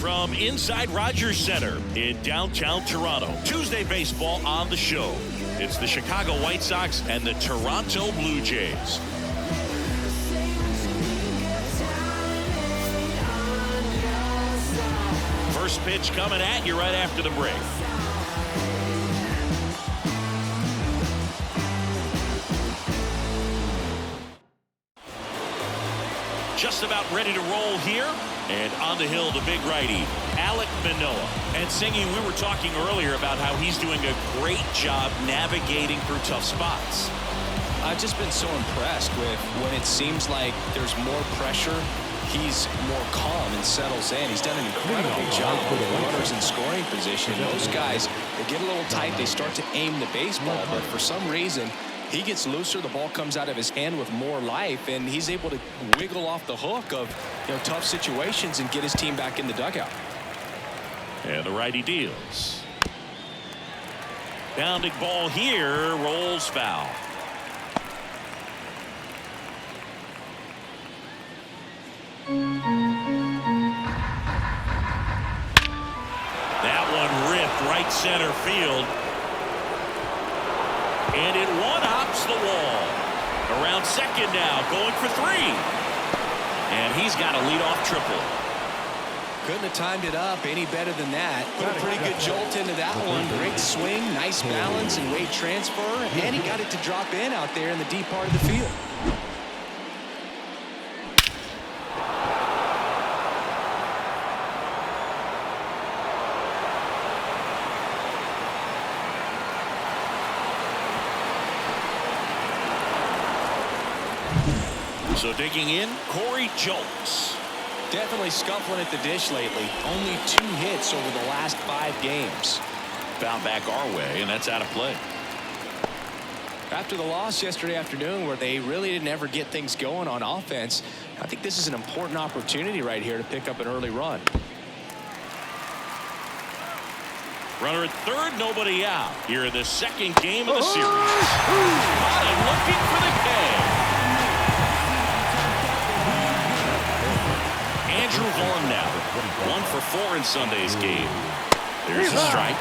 from inside Rogers Center in downtown Toronto. Tuesday baseball on the show. It's the Chicago White Sox and the Toronto Blue Jays. First pitch coming at you right after the break. Just about ready to roll here. And on the hill, the big righty, Alek Manoah. And Singy, we were talking earlier about how he's doing a great job navigating through tough spots. I've just been so impressed with when it seems like there's more pressure, he's more calm and settles in. He's done an incredible job with runners in scoring position. And those guys, they get a little tight, they start to aim the baseball, but for some reason, he gets looser, the ball comes out of his hand with more life, and he's able to wiggle off the hook of tough situations and get his team back in the dugout. And the righty deals. Bounding ball here, rolls foul. That one ripped right center field. And it one-hops the wall. Around second now, going for three. And he's got a leadoff triple. Couldn't have timed it up any better than that. Put a pretty good jolt into that one. Great swing, nice balance and weight transfer. And he got it to drop in out there in the deep part of the field. So digging in, Corey Julks. Definitely scuffling at the dish lately. Only 2 hits over the last 5 games. Foul back our way, and that's out of play. After the loss yesterday afternoon where they really didn't ever get things going on offense, I think this is an important opportunity right here to pick up an early run. Runner at third, nobody out. Here in the second game of the series. And looking for the K. Andrew Vaughn now. 1 for 4 in Sunday's game. There's a strike.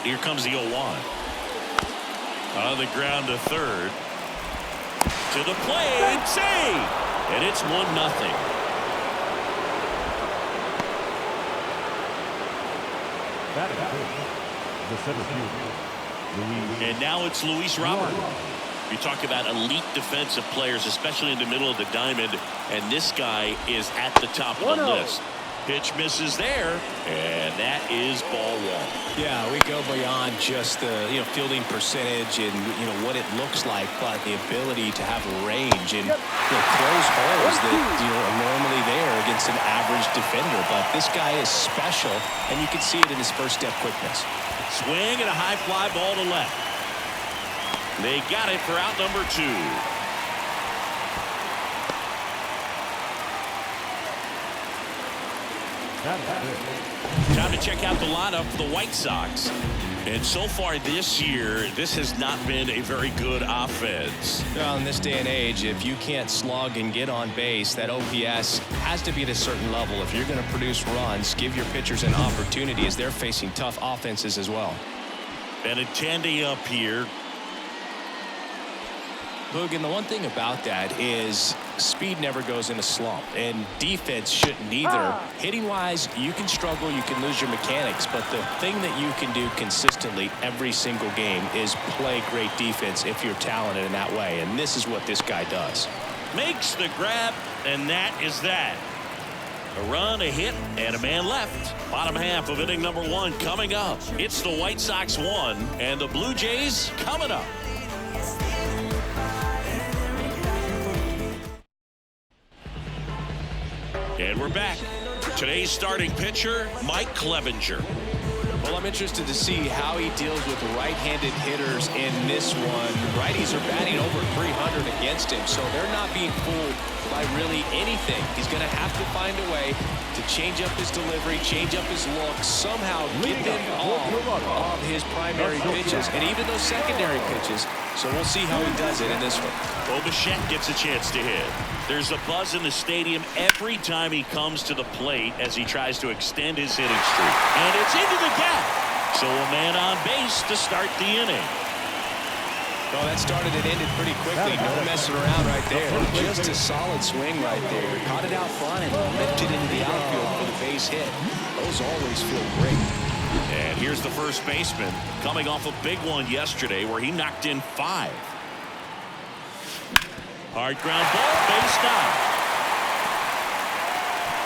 Here comes the 0-1. On the ground to third. To the plate. Save. And it's 1-0. And now it's Luis Robert. You talk about elite defensive players, especially in the middle of the diamond, and this guy is at the top of the list. Pitch misses there, and that is ball 1. Yeah, we go beyond just the fielding percentage and what it looks like, but the ability to have range and close holes that are normally there against an average defender. But this guy is special, and you can see it in his first step quickness. Swing and a high fly ball to left. They got it for out number 2. Time to check out the lineup for the White Sox. And so far this year, this has not been a very good offense. Well, in this day and age, if you can't slug and get on base, that OPS has to be at a certain level. If you're going to produce runs, give your pitchers an opportunity as they're facing tough offenses as well. Benintendi up here. Boog, and the one thing about that is speed never goes in a slump, and defense shouldn't either. Hitting-wise, you can struggle, you can lose your mechanics, but the thing that you can do consistently every single game is play great defense if you're talented in that way, and this is what this guy does. Makes the grab, and that is that. A run, a hit, and a man left. Bottom half of inning number 1 coming up. It's the White Sox 1, and the Blue Jays coming up. And we're back. Today's starting pitcher, Mike Clevenger. Well, I'm interested to see how he deals with right-handed hitters in this one. Righties are batting over 300 against him, so they're not being fooled by really anything. He's going to have to find a way to change up his delivery, change up his look, somehow get them off of his primary pitches and even those secondary pitches. So we'll see how he does it in this one. Bo Bichette gets a chance to hit. There's a buzz in the stadium every time he comes to the plate as he tries to extend his hitting streak. And it's into the gap. So a man on base to start the inning. Well, that started and ended pretty quickly. No messing around right there. Just a solid swing right there. Caught it out front and lifted into the outfield for the base hit. Those always feel great. And here's the first baseman coming off a big one yesterday where he knocked in 5. Hard ground ball, base down.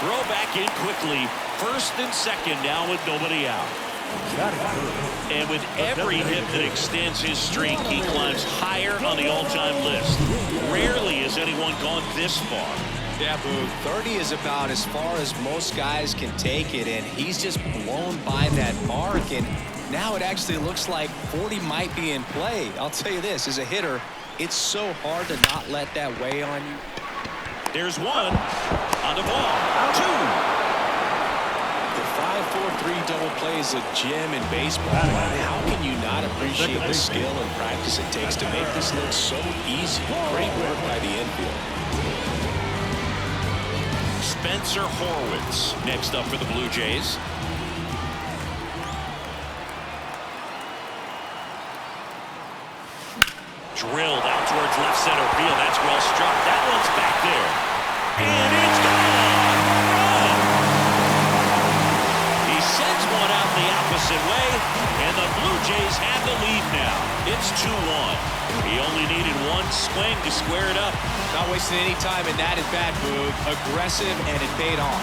Throw back in quickly. First and second now with nobody out. And with every hit that extends his streak, he climbs higher on the all-time list. Rarely has anyone gone this far. Yeah, Boo. 30 is about as far as most guys can take it, and he's just blown by that mark. And now it actually looks like 40 might be in play. I'll tell you this, as a hitter, it's so hard to not let that weigh on you. There's one on the ball. 2. The 5-4-3 double play is a gem in baseball. How can you not appreciate the skill and practice it takes to make this look so easy? Great work by the infield. Spencer Horwitz next up for the Blue Jays. Drilled out towards left center field. That's well struck. That one's back there. And it's gone. He sends one out the opposite way, and the Blue Jays have the lead now. It's 2-1. He only needed one swing to square it up. Not wasting any time in that at-bat, Boog. Aggressive, and it paid off.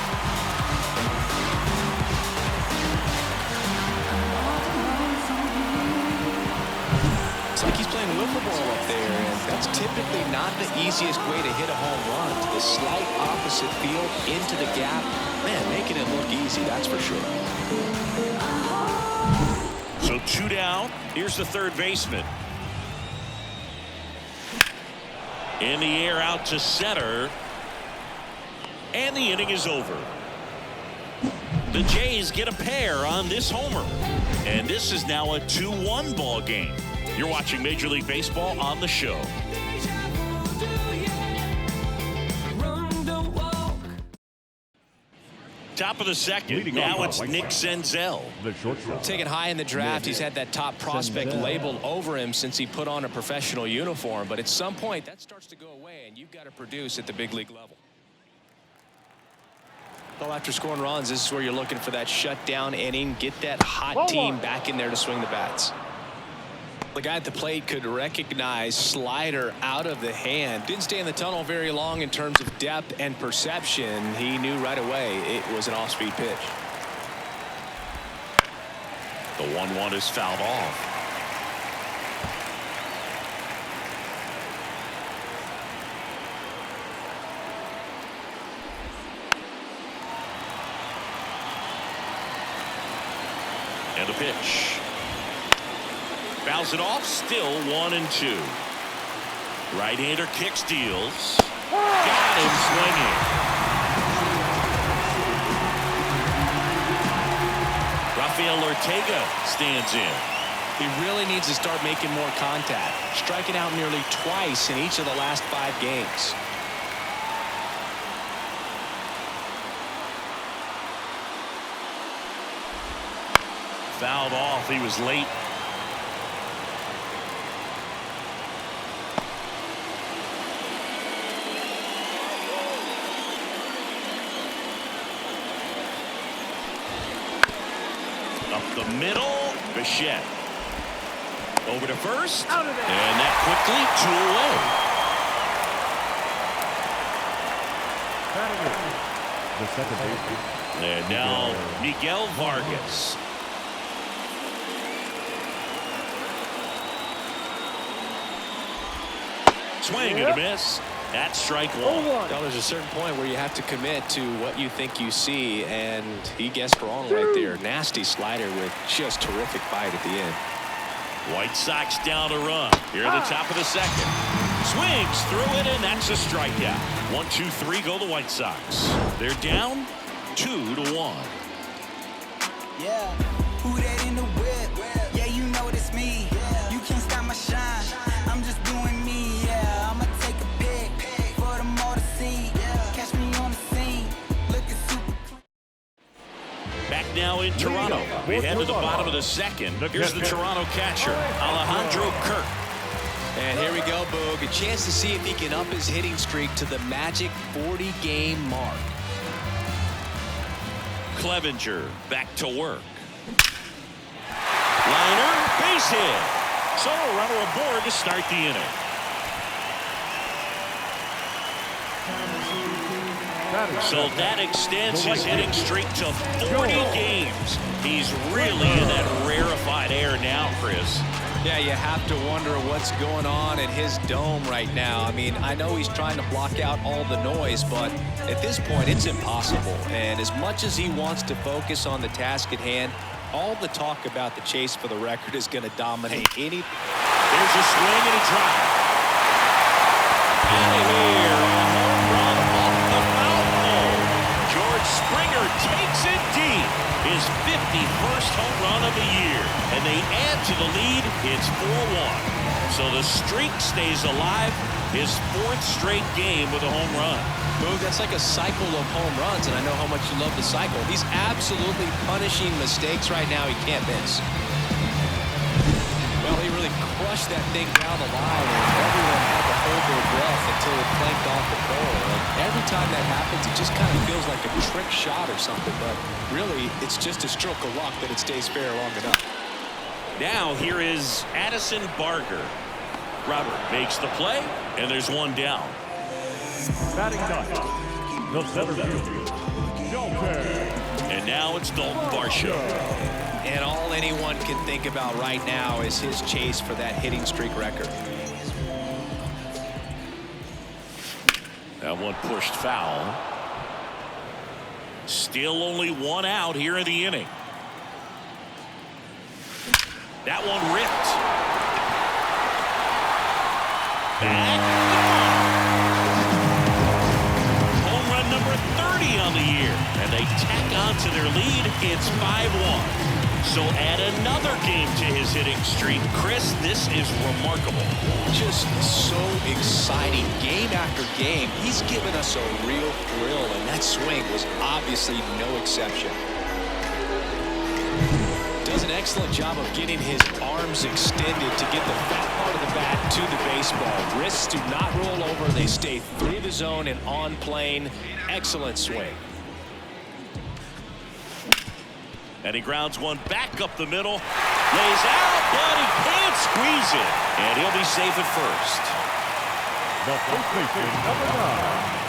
It's like he's playing wiffle ball up there, and that's typically not the easiest way to hit a home run. To the slight opposite field, into the gap. Man, making it look easy, that's for sure. So 2 down. Here's the third baseman. In the air out to center. And the inning is over. The Jays get a pair on this homer. And this is now a 2-1 ball game. You're watching Major League Baseball on the show. Top of the second. Now it's Nick Senzel. Taken high in the draft, he's had that top prospect labeled over him since he put on a professional uniform. But at some point, that starts to go away, and you've got to produce at the big league level. Well, after scoring runs, this is where you're looking for that shutdown inning. Get that hot team back in there to swing the bats. The guy at the plate could recognize slider out of the hand. Didn't stay in the tunnel very long in terms of depth and perception. He knew right away it was an off-speed pitch. The 1-1 is fouled off. And the pitch. Fouls it off, still 1-2. Right-hander kicks, deals. Got him swinging. Rafael Ortega stands in. He really needs to start making more contact, striking out nearly twice in each of the last 5 games. Fouled off. He was late. Up the middle, Bichette. Over to first. Out of there. And that quickly 2 away. The second baseman. And now Miguel Vargas. Swing and a miss. That's strike one. Well, there's a certain point where you have to commit to what you think you see, and he guessed wrong right there. Nasty slider with just terrific bite at the end. White Sox down a run here at the top of the second. Swings through it, and that's a strikeout. 1-2-3 go the White Sox. They're down 2-1. Yeah, who that in the whip? Yeah, you know it's me. You can't stop my shine. I'm just doing me. Yeah, I'ma take a pic for them all to see. Catch me on the scene, looking super clean. Back now in Toronto. We head to the bottom of the second. Here's the Toronto catcher, Alejandro Kirk. And here we go, Boog. A chance to see if he can up his hitting streak to the magic 40-game mark. Clevenger back to work. Liner, base hit. So a runner aboard to start the inning. So that extends his hitting streak to 40 games. He's really in that rarefied air now, Chris. Yeah, you have to wonder what's going on in his dome right now. I mean, I know he's trying to block out all the noise, but at this point, it's impossible. And as much as he wants to focus on the task at hand, all the talk about the chase for the record is going to dominate any. There's a swing and a drive. Out of here, a home run off the foul pole. George Springer takes it deep. His 51st home run of the year. And they add to the lead. It's 4-1. So the streak stays alive. His 4th straight game with a home run. Boog, that's like a cycle of home runs, and I know how much you love the cycle. He's absolutely punishing mistakes right now he can't miss. Well, he really crushed that thing down the line, and everyone had to hold their breath until it clanked off the pole. And every time that happens, it just kind of feels like a trick shot or something, but really, it's just a stroke of luck that it stays fair long enough. Now here is Addison Barger. Robert makes the play, and there's one down. Batting ninth, the center fielder, Dalton. And now it's Dalton Varsho. And all anyone can think about right now is his chase for that hitting streak record. That one pushed foul. Still only one out here in the inning. That one ripped. Back. Home run number 30 on the year. And they tack on to their lead. It's 5-1. So add another game to his hitting streak. Chris, this is remarkable. Just so exciting. Game after game, he's given us a real thrill, and that swing was obviously no exception. Does an excellent job of getting his arms extended to get the fat part of the bat to the baseball. Wrists do not roll over. They stay through the zone and on plane. Excellent swing. And he grounds one back up the middle. Lays out, but he can't squeeze it. And he'll be safe at first. The first baseman, number 9.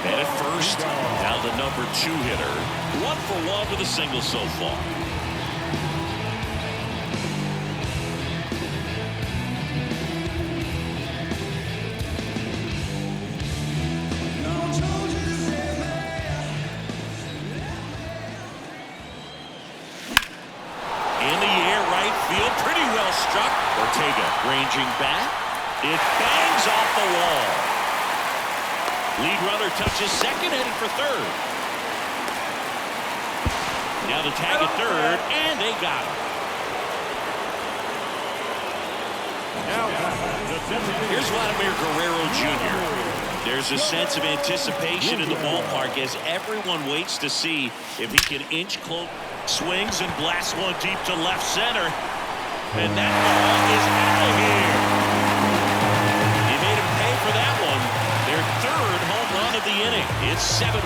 And at first, now the number 2 hitter. 1 for 1 with a single so far. Ranging back. It bangs off the wall. Lead runner touches second, heading for third. Now the tag at third, and they got him. Here's Vladimir Guerrero Jr. There's a sense of anticipation in the ballpark as everyone waits to see if he can inch close. Swings and blasts one deep to left center. And that ball is out of here. He made him pay for that one. Their 3rd home run of the inning. It's 7-1.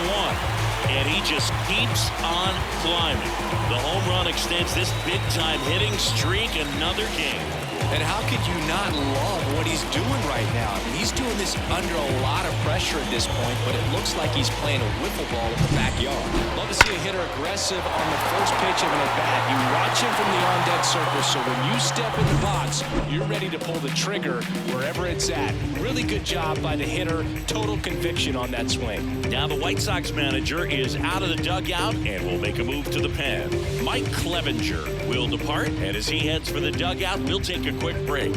And he just keeps on climbing. The home run extends this big-time hitting streak another game. And how could you not love what he's doing right now? I mean, he's doing this under a lot of pressure at this point, but it looks like he's playing a wiffle ball in the backyard. Love to see a hitter aggressive on the first pitch of an at-bat. You watch him from the on-deck circle, so when you step in the box, you're ready to pull the trigger wherever it's at. Really good job by the hitter. Total conviction on that swing. Now the White Sox manager is out of the dugout and will make a move to the pen. Mike Clevenger will depart, and as he heads for the dugout, we'll take a quick break.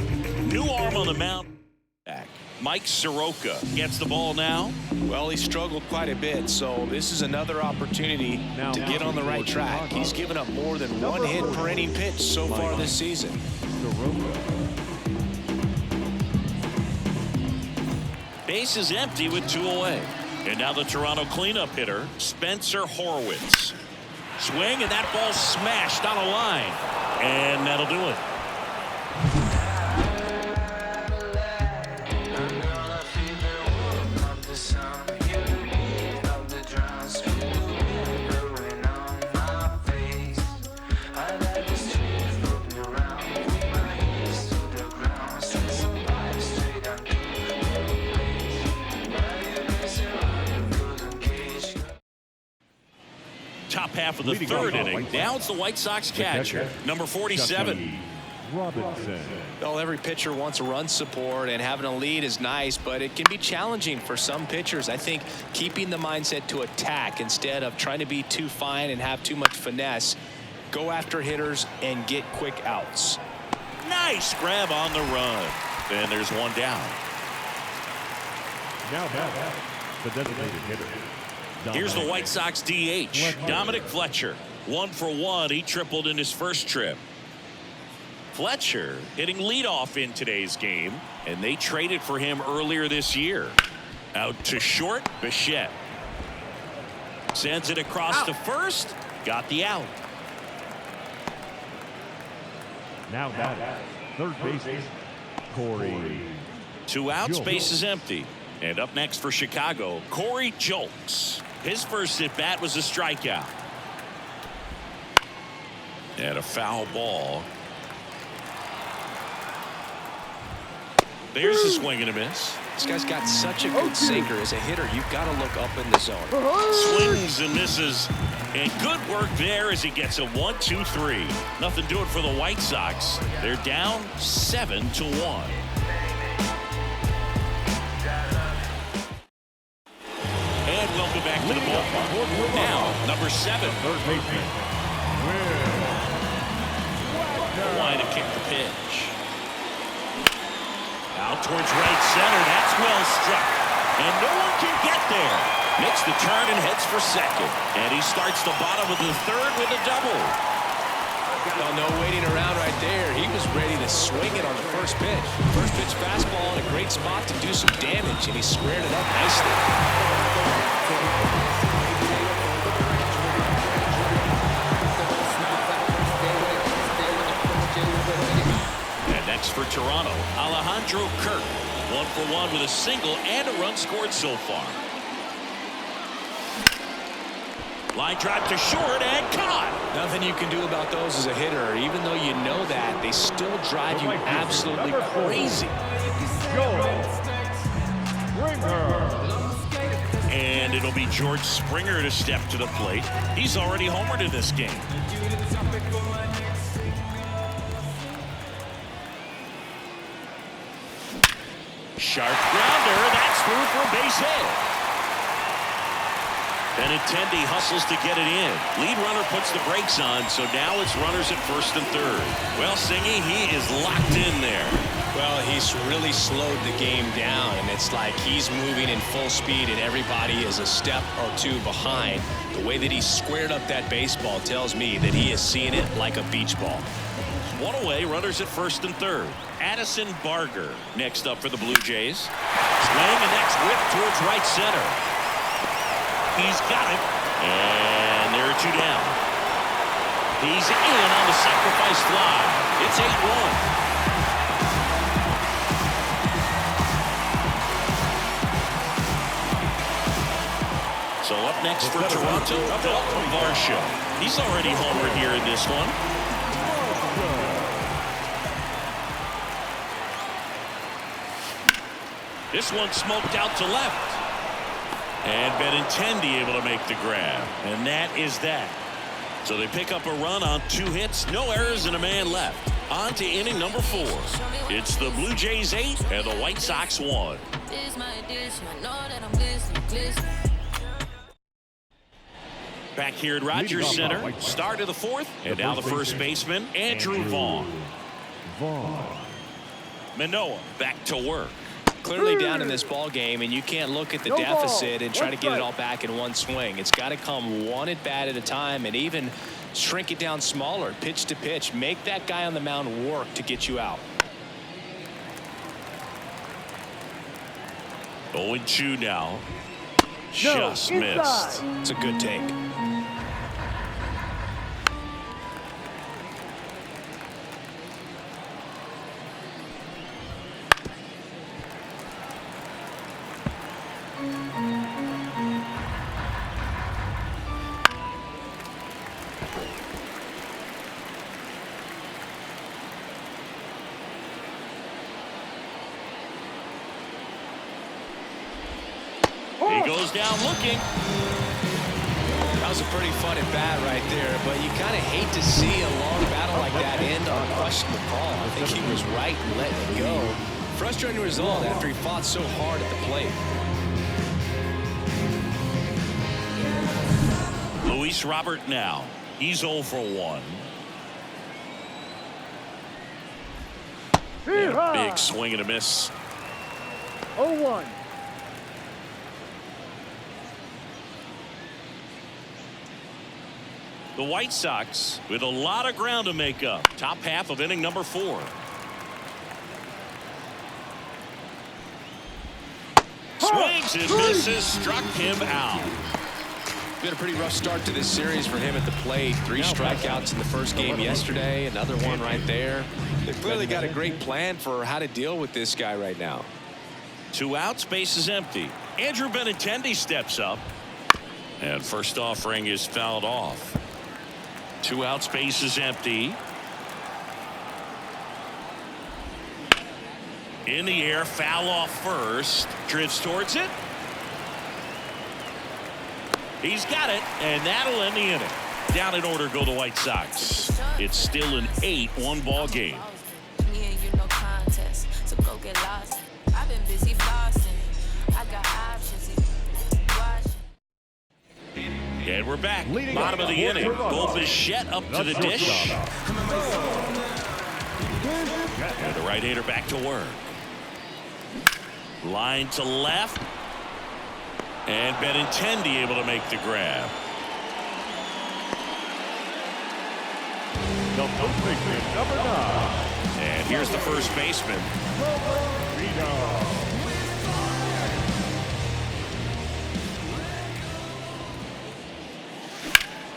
New arm on the mound. Back. Mike Soroka gets the ball now. Well, he struggled quite a bit, so this is another opportunity to get on the right track. He's given up more than one hit per inning pitch so far this season. Base is empty with 2 away. And now the Toronto cleanup hitter, Spencer Horwitz. Swing, and that ball smashed on a line. And that'll do it. Top half of the third inning. Now it's the White Sox catcher, number 47. Robinson. Well, every pitcher wants run support, and having a lead is nice, but it can be challenging for some pitchers. I think keeping the mindset to attack instead of trying to be too fine and have too much finesse. Go after hitters and get quick outs. Nice grab on the run. And there's one down. Now back, the designated hitter. Here's the White Sox DH, Dominic Fletcher. 1 for 1. He tripled in his first trip. Fletcher hitting leadoff in today's game, and they traded for him earlier this year. Out to short, Bichette. Sends it across to first. Got the out. Now back, third baseman, Corey. 2 outs, base is empty. And up next for Chicago, Corey Julks. His first at bat was a strikeout. And a foul ball. There's a swing and a miss. This guy's got such a good sinker. As a hitter, you've got to look up in the zone. Swings and misses. And good work there as he gets a 1-2-3. Nothing doing for the White Sox. They're down 7-1. And welcome back to the ballpark. Now, number 7. Third baseman, Why to kick the pitch. Out towards right center. That's well struck. And no one can get there. Makes the turn and heads for second. And he starts the bottom of the third with a double. Well, no waiting around right there. He was ready to swing it on the first pitch. First pitch fastball in a great spot to do some damage, and he squared it up nicely. And next for Toronto, Alejandro Kirk. 1 for 1 with a single and a run scored so far. Line drive to short and caught. Nothing you can do about those as a hitter. Even though you know that, they still drive you absolutely crazy. And it'll be George Springer to step to the plate. He's already homered in this game. Sharp grounder. That's through for a base hit. Benintendi hustles to get it in. Lead runner puts the brakes on, so now it's runners at first and third. Well, Singy, he is locked in there. Well, he's really slowed the game down, and it's like he's moving in full speed, and everybody is a step or two behind. The way that he squared up that baseball tells me that he is seeing it like a beach ball. 1 away, runners at first and third. Addison Barger next up for the Blue Jays. Swing, and that's whipped towards right center. He's got it, and there are 2 down. He's in on the sacrifice fly. It's 8-1. So up next for Toronto, Dalton Varsho. He's already homered here in this one. This one smoked out to left. And Benintendi able to make the grab. And that is that. So they pick up a run on 2 hits, no errors, and a man left. On to inning number 4. It's the Blue Jays 8 and the White Sox 1. Back here at Rogers Center, start of the 4th, and now the first baseman, Andrew Vaughn. Manoah back to work. Clearly down in this ball game, and you can't look at the deficit and try to get it all back in one swing. It's got to come one at bat at a time, and even shrink it down smaller, pitch to pitch. Make that guy on the mound work to get you out. 0-2 now. Just missed. It's a good take. He goes down looking. That was a pretty fun at bat right there, but you kind of hate to see a long battle like that end on a questionable call. I think he was right and let it go. Frustrating result after he fought so hard at the plate. Luis Robert now. He's 0 for 1. And a big swing and a miss. 0-1. The White Sox with a lot of ground to make up. Top half of inning number 4. Swings and misses, struck him out. Been a pretty rough start to this series for him at the plate. 3 strikeouts in the first game yesterday, another one right there. They've clearly got a great plan for how to deal with this guy right now. 2 outs, base is empty. Andrew Benintendi steps up. And first offering is fouled off. 2 outs, base is empty. In the air, foul off first. Drifts towards it. He's got it, and that'll end the inning. Down in order go the White Sox. It's still an 8-1 ball game. And we're back. Bottom of the inning. Bichette up to the dish. And the right-hander back to work. Line to left. And Benintendi able to make the grab. The first baseman, number 9. And here's the first baseman.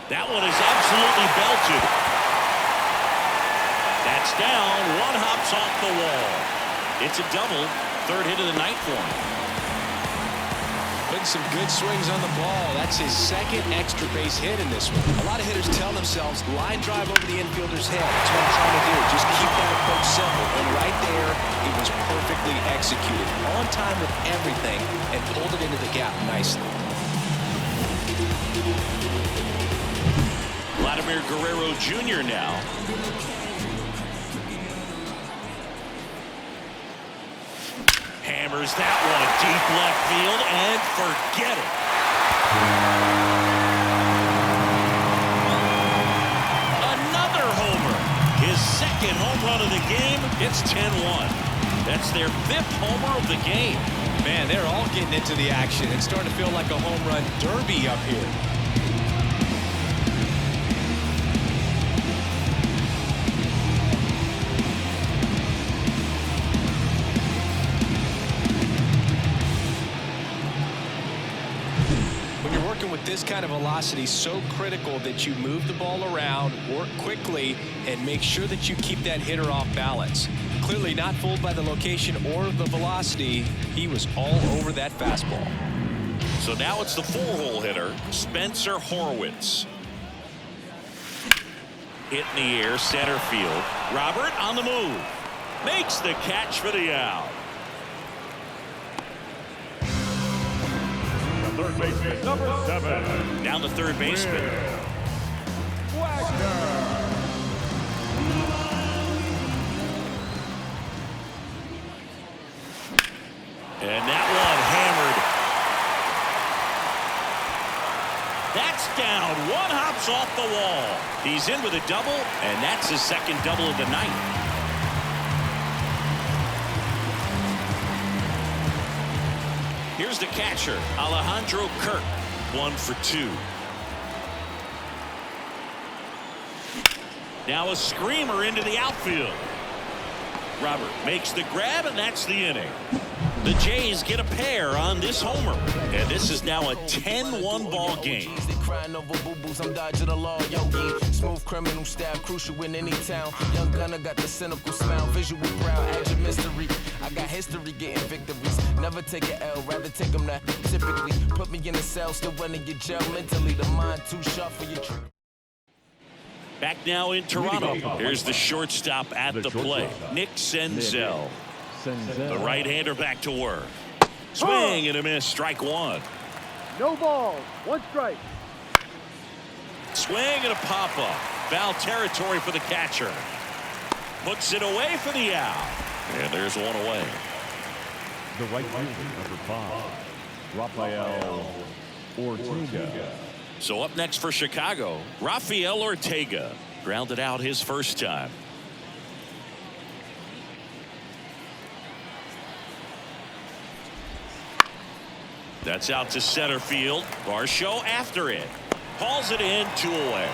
That one is absolutely belted. That's down. 1 hops off the wall. It's a double. 3rd hit of the night for him. Putting some good swings on the ball. That's his 2nd extra base hit in this one. A lot of hitters tell themselves line drive over the infielder's head. That's what I'm trying to do. Just keep that approach simple. And right there, it was perfectly executed. On time with everything and pulled it into the gap nicely. Vladimir Guerrero Jr. now. Hammers that one deep left field and forget it. Another homer. His 2nd home run of the game. It's 10-1. That's their 5th homer of the game. Man, they're all getting into the action. It's starting to feel like a home run derby up here. With this kind of velocity, so critical that you move the ball around, work quickly, and make sure that you keep that hitter off balance. Clearly not fooled by the location or the velocity. He was all over that fastball. So now it's the 4-hole hitter, Spencer Horwitz. Hit in the air, center field. Robert on the move. Makes the catch for the out. third baseman, number 7. Down the third baseman. Wagner. And that one hammered. That's down. One hops off the wall. He's in with a double, and that's his second double of the night. Here's the catcher, Alejandro Kirk, 1 for 2. Now a screamer into the outfield. Robert makes the grab, and that's the inning. The Jays get a pair on this homer, and this is now a 10-1 ball game. I'm dodging the law, yogi. Smooth criminal style, crucial in any town. Young gunner got the cynical smile, visual brow, add your mystery. I got history getting victories. Never take an L, rather take them that. Typically, put me in a cell, still running your jail mentally. The mind too sharp for your trick. Back now in Toronto. Here's the shortstop at the plate, Nick Senzel. The right-hander back to work. Swing and a miss, strike 1. No balls, 1 strike. Swing and a pop-up. Foul territory for the catcher. Puts it away for the out. And there's one away. The right fielder, number 5, Rafael Ortega. So up next for Chicago, Rafael Ortega. Grounded out his first time. That's out to center field. Varsho after it. Hauls it in, 2 away.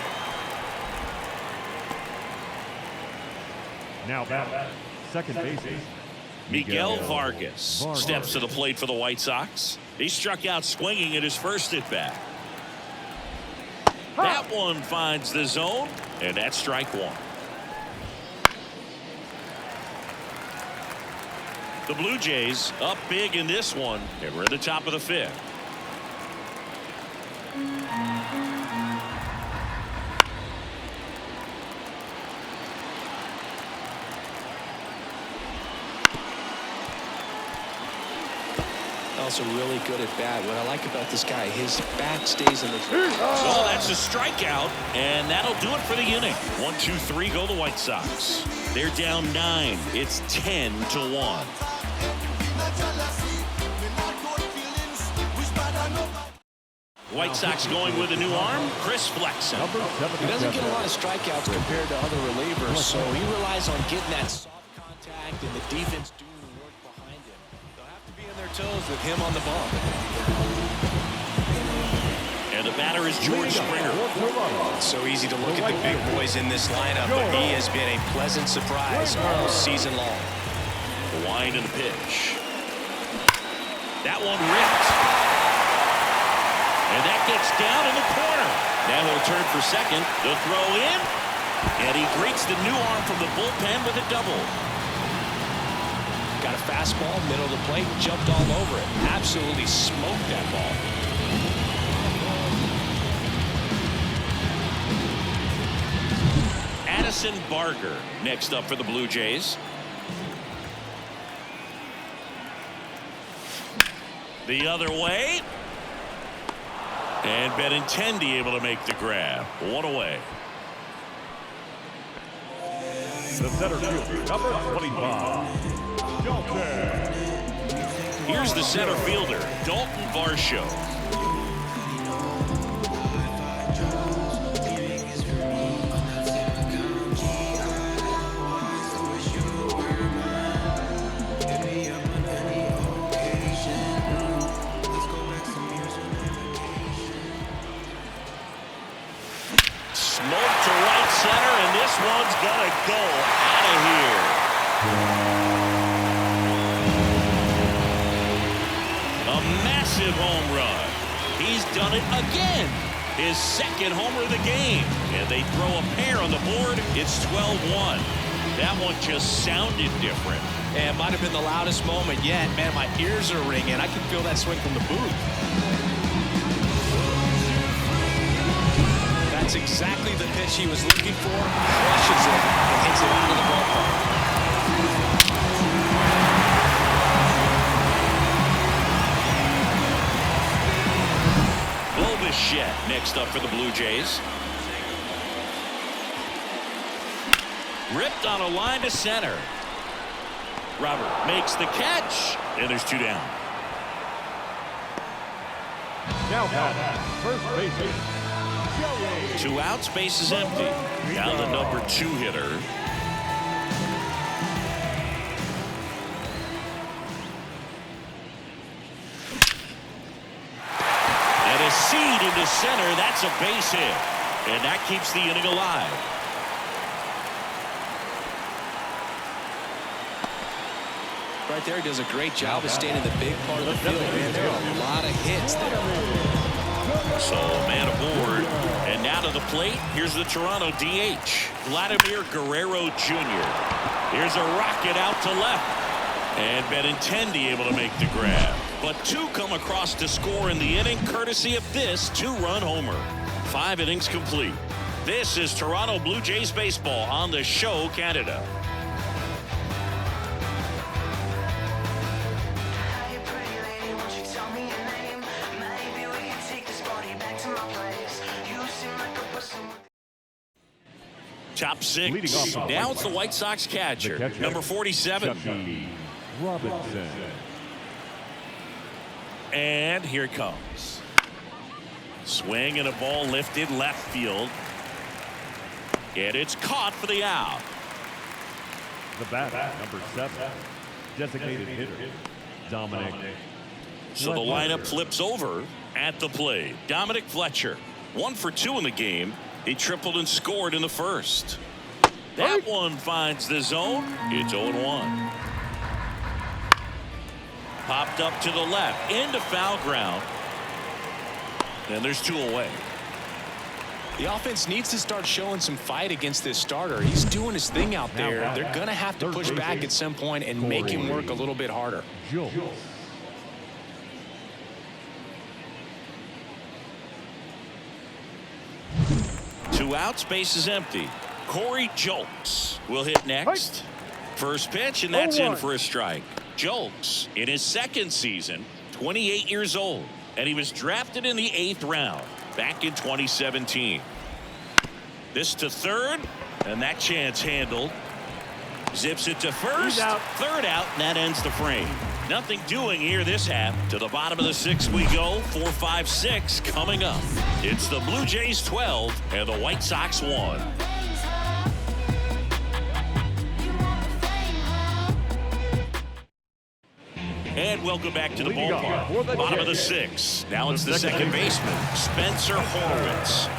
Now back, second baseman, Miguel Vargas steps to the plate for the White Sox. He struck out swinging at his first at bat. That one finds the zone, and that's strike 1. The Blue Jays up big in this one, and we're at the top of the 5th. Also really good at bat. What I like about this guy, his bat stays in the. Oh, that's a strikeout, and that'll do it for the inning. 1, 2, 3 go the White Sox. They're down 9. It's 10-1. White Sox going with a new arm, Chris Flexen. He doesn't get a lot of strikeouts compared to other relievers, so he relies on getting that soft contact and the defense doing the work behind him. They'll have to be on their toes with him on the ball. And the batter is George Springer. It's so easy to look at the big boys in this lineup, but he has been a pleasant surprise all season long. The wind and the pitch. That one ripped. And that gets down in the corner. Now he'll turn for second. The throw in. And he greets the new arm from the bullpen with a double. Got a fastball, middle of the plate, jumped all over it. Absolutely smoked that ball. Addison Barger next up for the Blue Jays. The other way. And Benintendi able to make the grab. 1 away. The center fielder, number 25, Dalton. Here's the center fielder, Dalton Varsho. Smoke to right center, and this one's gonna go out of here. A massive home run. He's done it again. His second homer of the game. And they throw a pair on the board. It's 12-1. That one just sounded different. And it might have been the loudest moment yet. Man, my ears are ringing. I can feel that swing from the booth. That's exactly the pitch he was looking for. Crushes it and hits it out of the ballpark. Bichette next up for the Blue Jays. Ripped on a line to center. Robert makes the catch, and there's 2 down. Now batting, first baseman, Joey. 2 outs, base is empty. Now the number 2 hitter. And a seed into center. That's a base hit. And that keeps the inning alive. Right there, he does a great job of staying in the big part of the field, man. There are a lot of hits there. So, man aboard. And now to the plate, here's the Toronto DH, Vladimir Guerrero Jr. Here's a rocket out to left. And Benintendi able to make the grab. But 2 come across to score in the inning, courtesy of this 2-run homer. 5 innings complete. This is Toronto Blue Jays baseball on the Show Canada. Top 6. Now it's the White Sox catcher, number 47. Robinson. And here it comes. Swing and a ball lifted left field. And it's caught for the out. The batter, number 7, designated hitter, Dominic. So the lineup flips over at the plate. Dominic Fletcher, 1 for 2 in the game. He tripled and scored in the first. That one finds the zone. It's 0-1. Popped up to the left into foul ground. And there's 2 away. The offense needs to start showing some fight against this starter. He's doing his thing out there. They're going to have to push back at some point and make him work a little bit harder. 2 outs, base is empty. Corey Julks will hit next. First pitch, and that's in for a strike. Julks in his 2nd season, 28 years old, and he was drafted in the 8th round back in 2017. This to third, and that chance handled. Zips it to first. Third out, and that ends the frame. Nothing doing here this half. To the bottom of the 6th we go. 4, 5, 6 coming up. It's the Blue Jays 12 and the White Sox 1. And welcome back to the ballpark. Bottom of the 6th. Now it's the second baseman, Spencer Horwitz.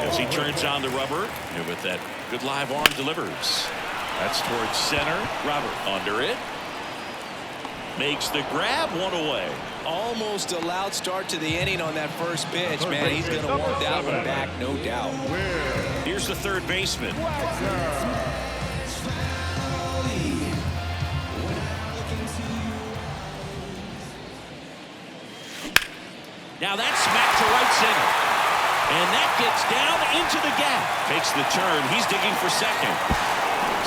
As he turns on the rubber, and with that good live arm delivers. That's towards center. Robert under it. Makes the grab, 1 away. Almost a loud start to the inning on that first pitch, man. He's going to want that one back, no doubt. Here's the third baseman. Now that's smacked to right center. And that gets down into the gap. Takes the turn. He's digging for second.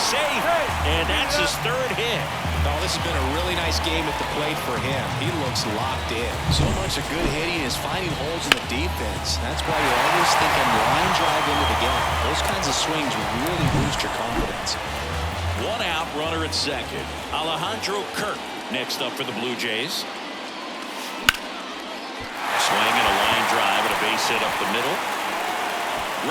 Safe. And that's his 3rd hit. Oh, this has been a really nice game at the plate for him. He looks locked in. So much of good hitting is finding holes in the defense. That's why you're always thinking line drive into the gap. Those kinds of swings really boost your confidence. 1 out, runner at second. Alejandro Kirk next up for the Blue Jays. Swing and a line drive and a base hit up the middle.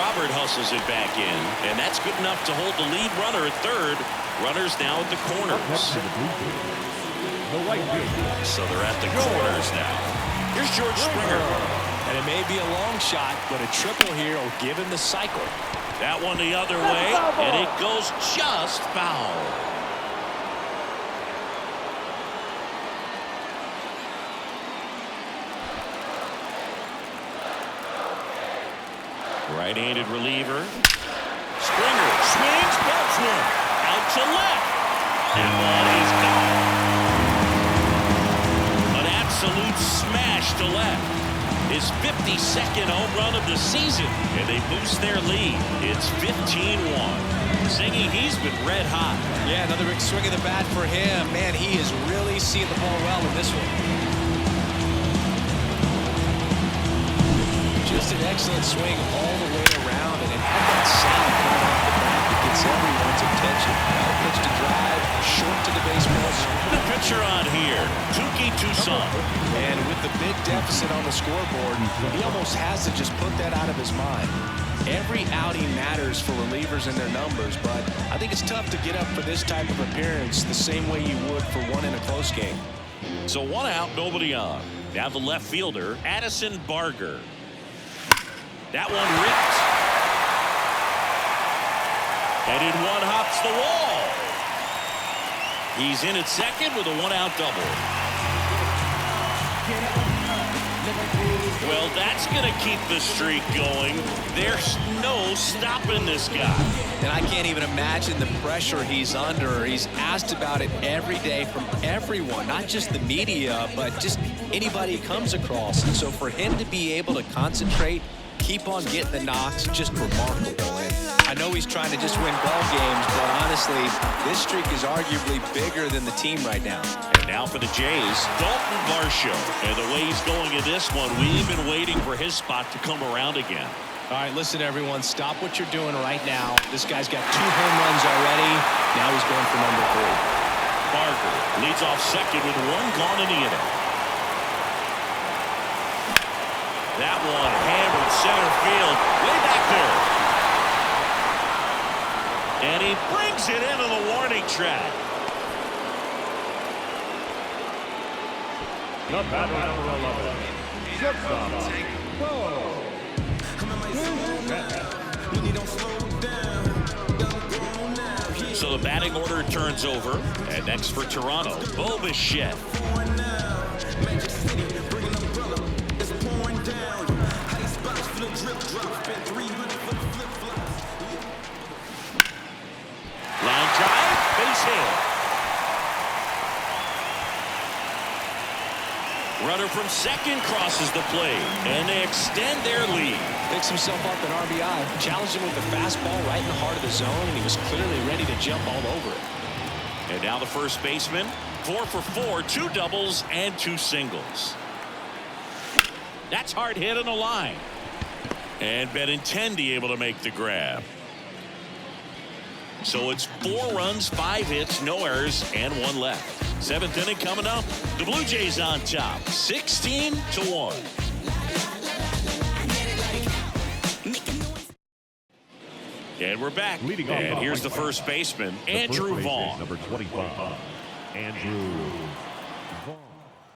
Robert hustles it back in, and that's good enough to hold the lead runner at third. Runners now at the corners. So they're at the corners now. Here's George Springer. And it may be a long shot, but a triple here will give him the cycle. That one the other way, and it goes just foul. Right-handed reliever. Springer swings, belts one. Out to left. And one is gone. An absolute smash to left. His 52nd home run of the season. And they boost their lead. It's 15-1. Zingy, he's been red hot. Yeah, another big swing of the bat for him. Man, he is really seeing the ball well in this one. Just an excellent swing all the way around, and it had that sound coming off the bat that gets everyone's attention. Got a pitch to drive, short to the baseball. The pitcher on here, Tuki Toussaint. And with the big deficit on the scoreboard, he almost has to just put that out of his mind. Every outing matters for relievers and their numbers, but I think it's tough to get up for this type of appearance the same way you would for one in a close game. So 1 out, nobody on. Now the left fielder, Addison Barger. That one ripped. Headed one hops the wall. He's in at second with a 1-out double. Well, that's going to keep the streak going. There's no stopping this guy. And I can't even imagine the pressure he's under. He's asked about it every day from everyone, not just the media, but just anybody he comes across. And so for him to be able to concentrate, keep on getting the knocks, just remarkable. And I know he's trying to just win ball games, but honestly, this streak is arguably bigger than the team right now. And now for the Jays, Dalton Varsho. And the way he's going in this one, we've been waiting for his spot to come around again. All right, listen, everyone, stop what you're doing right now. This guy's got 2 home runs already. Now he's going for number 3. Barger leads off second with 1 gone in the inning. That one hammered center field, way back there. And he brings it into the warning track. The batter, number 11, shortstop, Bo. So the batting order turns over. And next for Toronto, Bo Bichette. Line drive, base hit. Runner from second crosses the plate, and they extend their lead. Picks himself up an RBI, challenged him with the fastball right in the heart of the zone, and he was clearly ready to jump all over it. And now the first baseman, 4 for 4, 2 doubles and 2 singles. That's hard hit on the line. And Benintendi able to make the grab. So it's 4 runs, 5 hits, no errors, and 1 left. 7th inning coming up. The Blue Jays on top, 16-1. And we're back. Leading and off here's the first baseman, Andrew Vaughn. Number 25, Andrew